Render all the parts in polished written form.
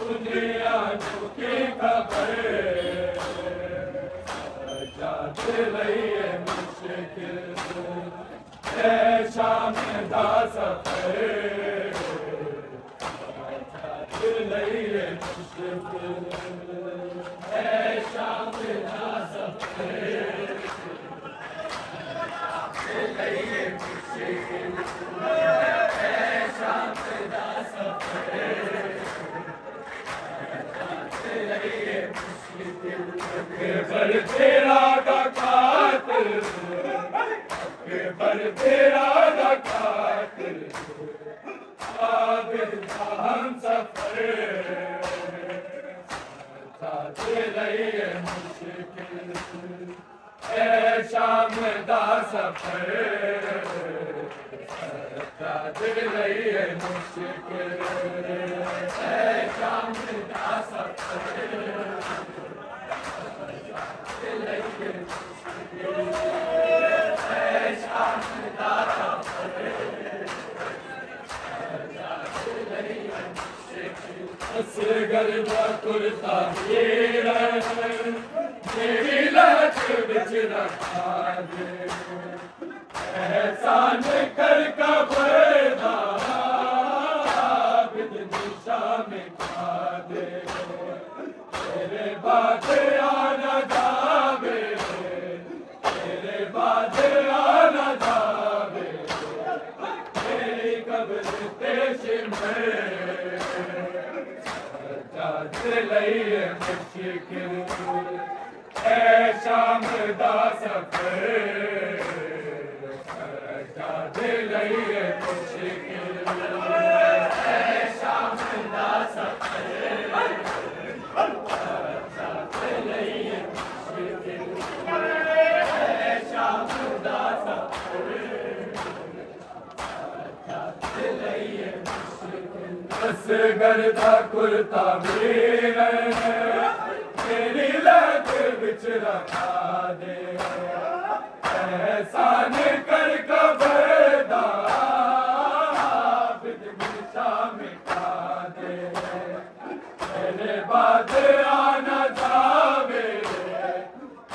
दुनिया की खबर लइए मुश्किल है शाम दा सफर लइए मुश्किल है शाम दा सफर लइए मुश्किल है शाम दा सफर लइए मुश्किल बर तेरा दा खातिर बर तेरा दा खातिर आबिद हम सफर लइए मुश्किल है शाम दा सफर लइए मुश्किल है शाम दा सफर लइए मुश्किल है शाम दा सफर असगर दा कुर्ता मेरा मेरी लहक बिच रखा दे एहसान कर कबरदा आबिद निशा में खा दे तेरे बाद आना जावे तेरे बाद आना जावे तेरी कब्र पेश में लइए मुश्किल है शाम दा सफर लइए मुश्किल है शाम दा सफर लइए मुश्किल है शाम दा सफर लइए मुश्किल असगर दा कुर्ता मेरा मेरी लहक बिच रखा दे एहसान कर कबरदा आबिद निशा में खा दे तेरे बाद आना जावे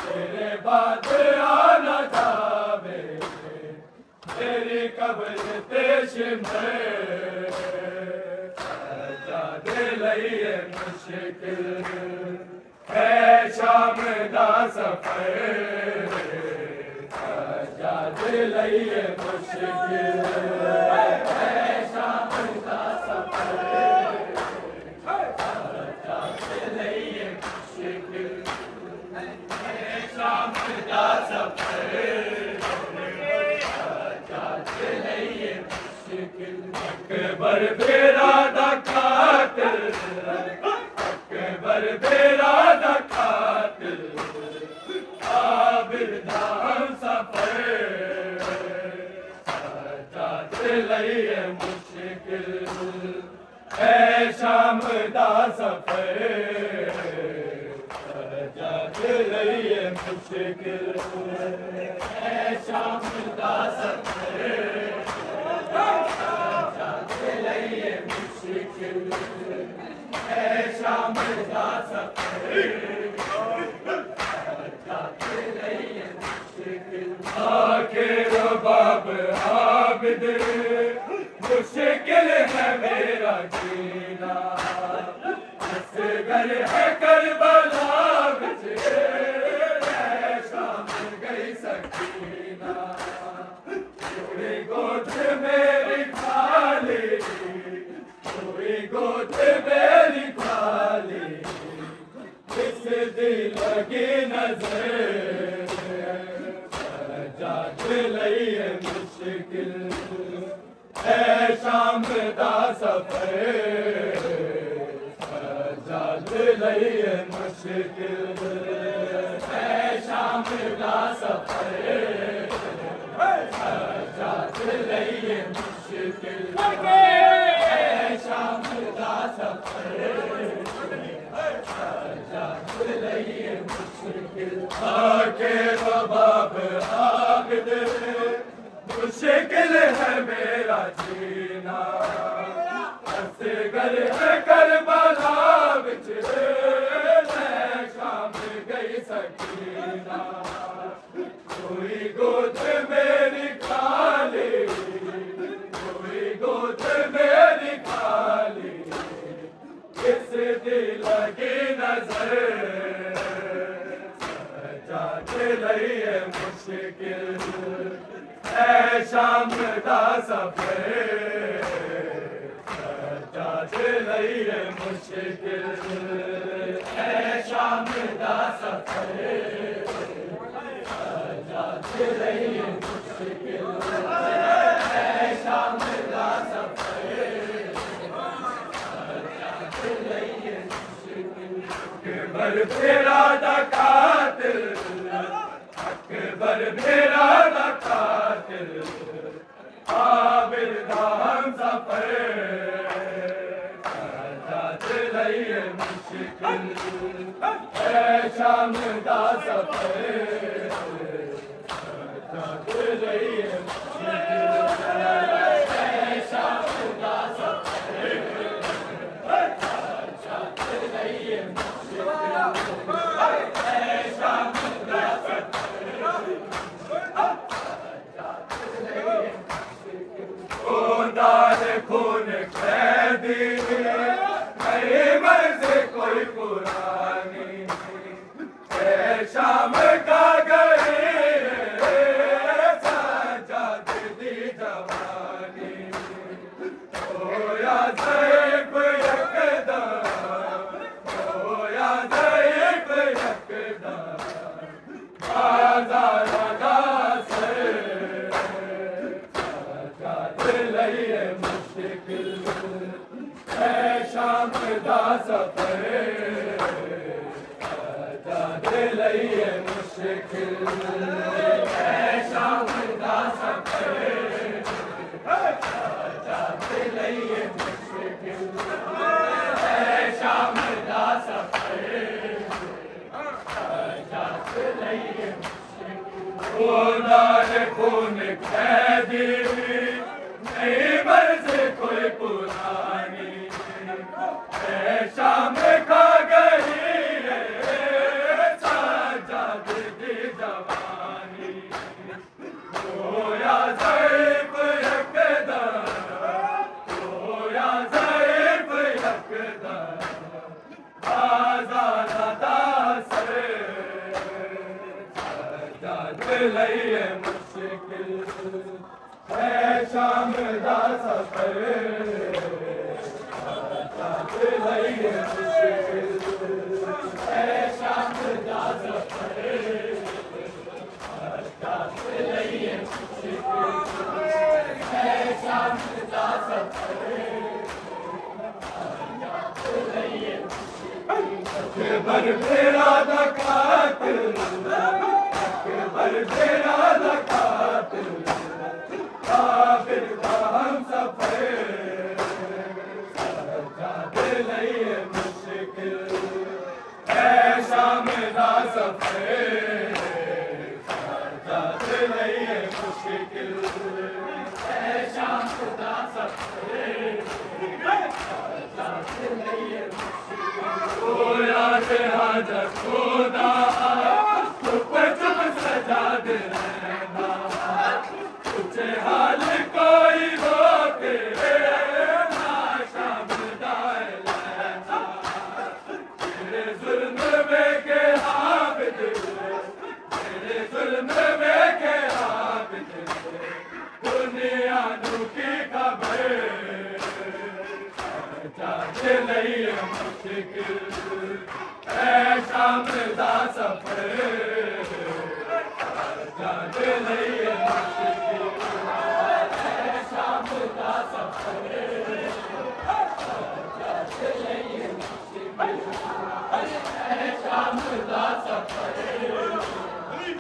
तेरे बाद आना जावे तेरी कब्र पेश में लइए मुश्किल है शाम दा सफर लइए मुश्किल है शाम दा सफर लइए मुश्किल है शाम दा सफर लइए मुश्किल अकबर बेरा दा खातिर अकबर बेरा दा खातिर आबिद हम सफर लइए मुश्किल है शाम दा सफर लइए मुश्किल है शाम दा सफर लइए मुश्किल है शाम दा सफर लइए मुश्किल आखिर बाब आबिद मुश्किल है मेरा जीना असगर है करबला बिच शाम गई सकीना पूरी गोद मेरी खाली पूरी गोद मेरी खाली किस दिल लगी नजर लइए मुश्किल है शाम दा सफर लइए मुश्किल है शाम दा सफर लइए मुश्किल है शाम दा सफर लइए मुश्किल आके बाब आबिद मुश्किल है मेरा जीना असगर है करबला बिच शाम गई सकीना कोई गोद मेरी खाली, कोई गोद मेरी खाली, किस दिल की नजर सजा लइए मुश्किल है शाम दा सफर सजा लइए मुश्किल है शाम दा सफर सजा लइए मुश्किल है शाम दा सफर सजा लइए मुश्किल अकबर फेरा दा कातिल अकबर फेरा दा कातिल आबिद दा हम सफर सजा लइए मुश्किल है शाम दा सफर सजा लइए मुश्किल है शाम दा सफर सजा लइए मुश्किल है शाम दा खून कैदी मेरी मर्जी कोई पुरानी शाम का गई सजाद दी जवानी होया ज़ईफ़ यकदम होया ज़ईफ़ यकदम बाज़ार दा लइए मुश्किल है शाम दा सफर सजा लइए मुश्किल है शाम दा सफर सजा लइए मुश्किल है शाम दा सफर सजा लइए खुदा ने खून कैदी नहीं मर्जी कोई पुरानी शाम खा गई सजाद दी जवानी होया ज़ईफ़ यकदम होया ज़ईफ़ यकदम बाज़ार दा सर सजाद लइए मुश्किल है शाम दा सफर सजा लइए मुश्किल है शाम दा सफर सजा लइए मुश्किल है शाम दा सफर सजा लइए अकबर फेरा दा कातिल अकबर फेरा दा कातिल आबिद दा हम सफर सजा लइए मुश्किल है शाम दा सफर सजा लइए मुश्किल है शाम दा सफर सजा लइए होया हाजर खुदा चुप चुप सजाद रहना तुझे हाल कोई रोके ना शाम दाए लेना तेरे जुल्म में के आबिद तेरे जुल्म में के आबिद दुनिया की खबर सजा लइए मुश्किल है शाम दा सफर सजा लइए मुश्किल है शाम दा सफर सजा लइए मुश्किल है शाम दा सफर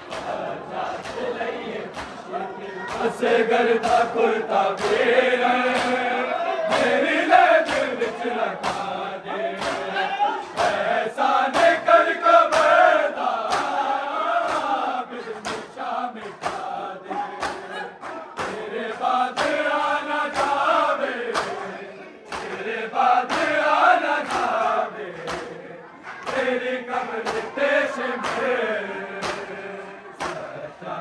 सजा लइए मुश्किल असगर दा कुर्ता बेरा मेरी दिल विच रखा दे ऐसा निकल को बरदा बिस्मिशा मिटा दे तेरे बाद आना जावे तेरे बाद आना जावे तेरी कब्र पेश में सजा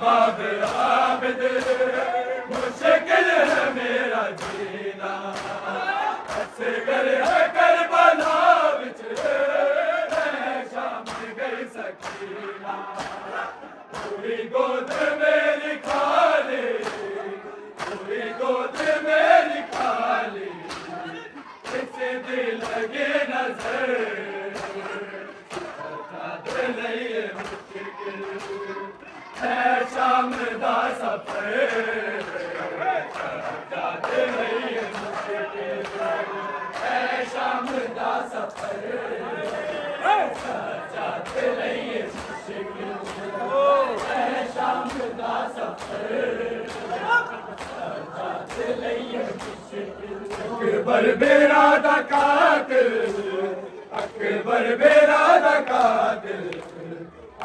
बाब आबिद मुश्किल है मेरा जीना असगर है करबला विच शाम गई सकीना पूरी गोद मेरी खाली पूरी गोद मेरी खाली किसे दिल लगे नजर दिल ये मुश्किल है शाम दा सफर दिल ये मुश्किल है शाम दा सफर दिल ये मुश्किल है शाम दा सफर दिल ये मुश्किल अकबर बेरा दा कातिल अकबर बेरा दा कातिल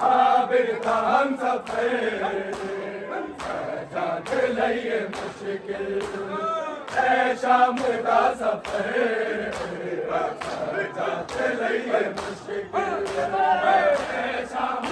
आबिद का हम सफर दिल ये मुश्किल है शाम का सफर दिल ये मुश्किल है शाम